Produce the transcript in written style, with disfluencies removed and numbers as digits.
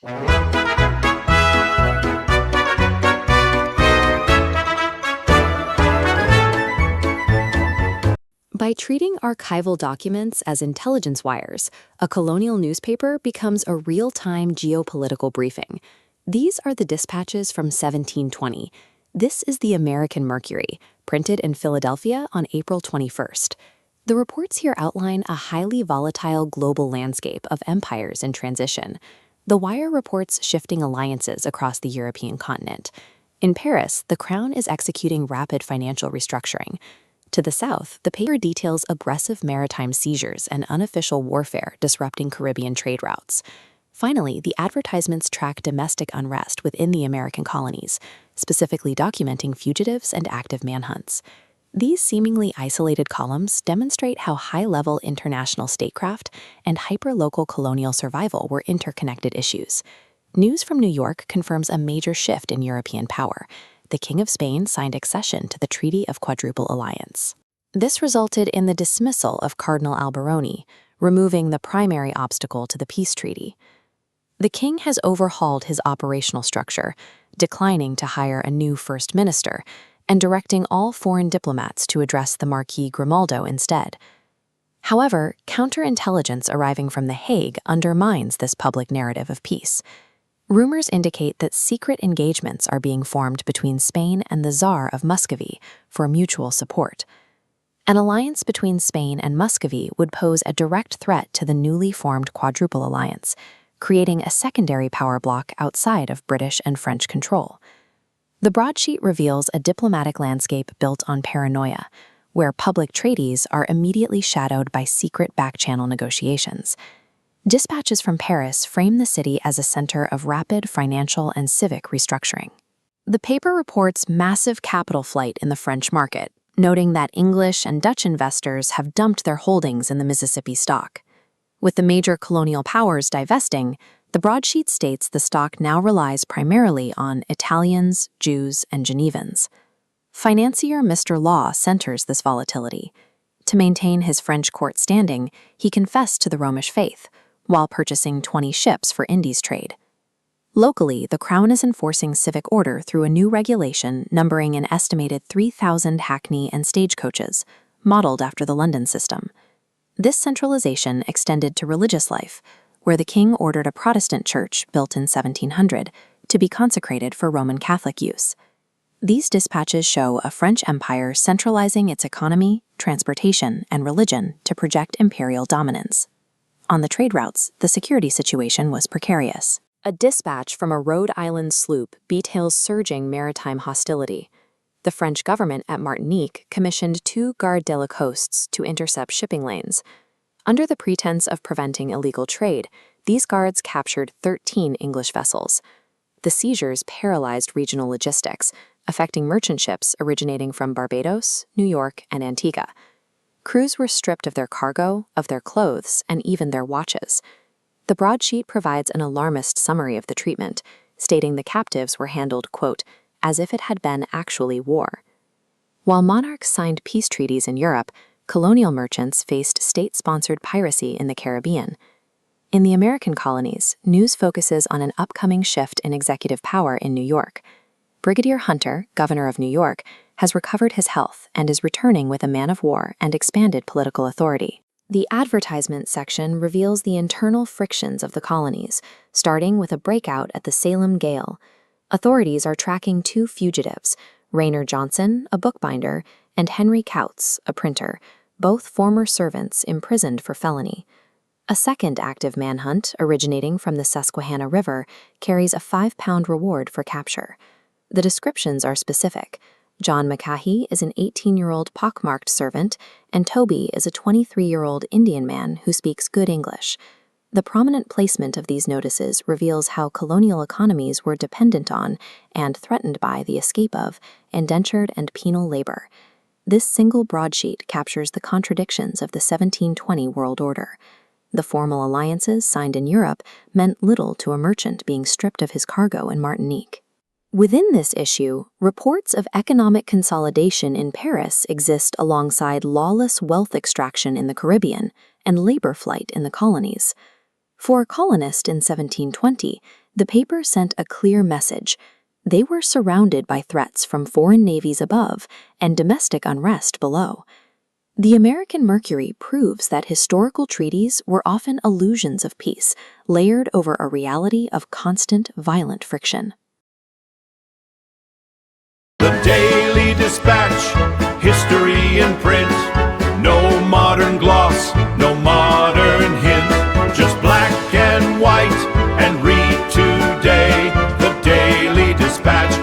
By treating archival documents as intelligence wires, a colonial newspaper becomes a real-time geopolitical briefing. These are the dispatches from 1720. This is the American Mercury, printed in Philadelphia on April 21st. The reports here outline a highly volatile global landscape of empires in transition. The wire reports shifting alliances across the European continent. In Paris, the Crown is executing rapid financial restructuring. To the south, the paper details aggressive maritime seizures and unofficial warfare disrupting Caribbean trade routes. Finally, the advertisements track domestic unrest within the American colonies, specifically documenting fugitives and active manhunts. These seemingly isolated columns demonstrate how high-level international statecraft and hyper-local colonial survival were interconnected issues. News from New York confirms a major shift in European power. The King of Spain signed accession to the Treaty of Quadruple Alliance. This resulted in the dismissal of Cardinal Alberoni, removing the primary obstacle to the peace treaty. The king has overhauled his operational structure, declining to hire a new first minister, and directing all foreign diplomats to address the Marquis Grimaldo instead. However, counterintelligence arriving from The Hague undermines this public narrative of peace. Rumors indicate that secret engagements are being formed between Spain and the Tsar of Muscovy for mutual support. An alliance between Spain and Muscovy would pose a direct threat to the newly formed Quadruple Alliance, creating a secondary power bloc outside of British and French control. The broadsheet reveals a diplomatic landscape built on paranoia, where public treaties are immediately shadowed by secret back-channel negotiations. Dispatches from Paris frame the city as a center of rapid financial and civic restructuring. The paper reports massive capital flight in the French market, noting that English and Dutch investors have dumped their holdings in the Mississippi stock. With the major colonial powers divesting, the broadsheet states the stock now relies primarily on Italians, Jews, and Genevans. Financier Mr. Law centers this volatility. To maintain his French court standing, he confessed to the Romish faith, while purchasing 20 ships for Indies trade. Locally, the Crown is enforcing civic order through a new regulation numbering an estimated 3,000 hackney and stagecoaches, modeled after the London system. This centralization extended to religious life, where the king ordered a Protestant church built in 1700 to be consecrated for Roman Catholic use. These dispatches show a French empire centralizing its economy, transportation, and religion to project imperial dominance. On the trade routes, the security situation was precarious. A dispatch from a Rhode Island sloop details surging maritime hostility. The French government at Martinique commissioned 2 gardes de la côtes to intercept shipping lanes. Under the pretense of preventing illegal trade, these guards captured 13 English vessels. The seizures paralyzed regional logistics, affecting merchant ships originating from Barbados, New York, and Antigua. Crews were stripped of their cargo, of their clothes, and even their watches. The broadsheet provides an alarmist summary of the treatment, stating the captives were handled, quote, as if it had been actually war. While monarchs signed peace treaties in Europe, colonial merchants faced state-sponsored piracy in the Caribbean. In the American colonies, news focuses on an upcoming shift in executive power in New York. Brigadier Hunter, governor of New York, has recovered his health and is returning with a man of war and expanded political authority. The advertisement section reveals the internal frictions of the colonies, starting with a breakout at the Salem Gale. Authorities are tracking 2 fugitives, Rayner Johnson, a bookbinder, and Henry Kautz, a printer, both former servants imprisoned for felony. A second active manhunt, originating from the Susquehanna River, carries a £5 reward for capture. The descriptions are specific. John McCahey is an 18-year-old pockmarked servant, and Toby is a 23-year-old Indian man who speaks good English. The prominent placement of these notices reveals how colonial economies were dependent on, and threatened by the escape of, indentured and penal labor. This single broadsheet captures the contradictions of the 1720 world order. The formal alliances signed in Europe meant little to a merchant being stripped of his cargo in Martinique. Within this issue, reports of economic consolidation in Paris exist alongside lawless wealth extraction in the Caribbean and labor flight in the colonies. For a colonist in 1720, The paper sent a clear message. They were surrounded by threats from foreign navies above and domestic unrest below. The American Mercury proves that historical treaties were often illusions of peace, layered over a reality of constant, violent friction. The Daily Dispatch, history in print. No modern gloss, no modern hint. Just black and white, and read today. The Daily Dispatch.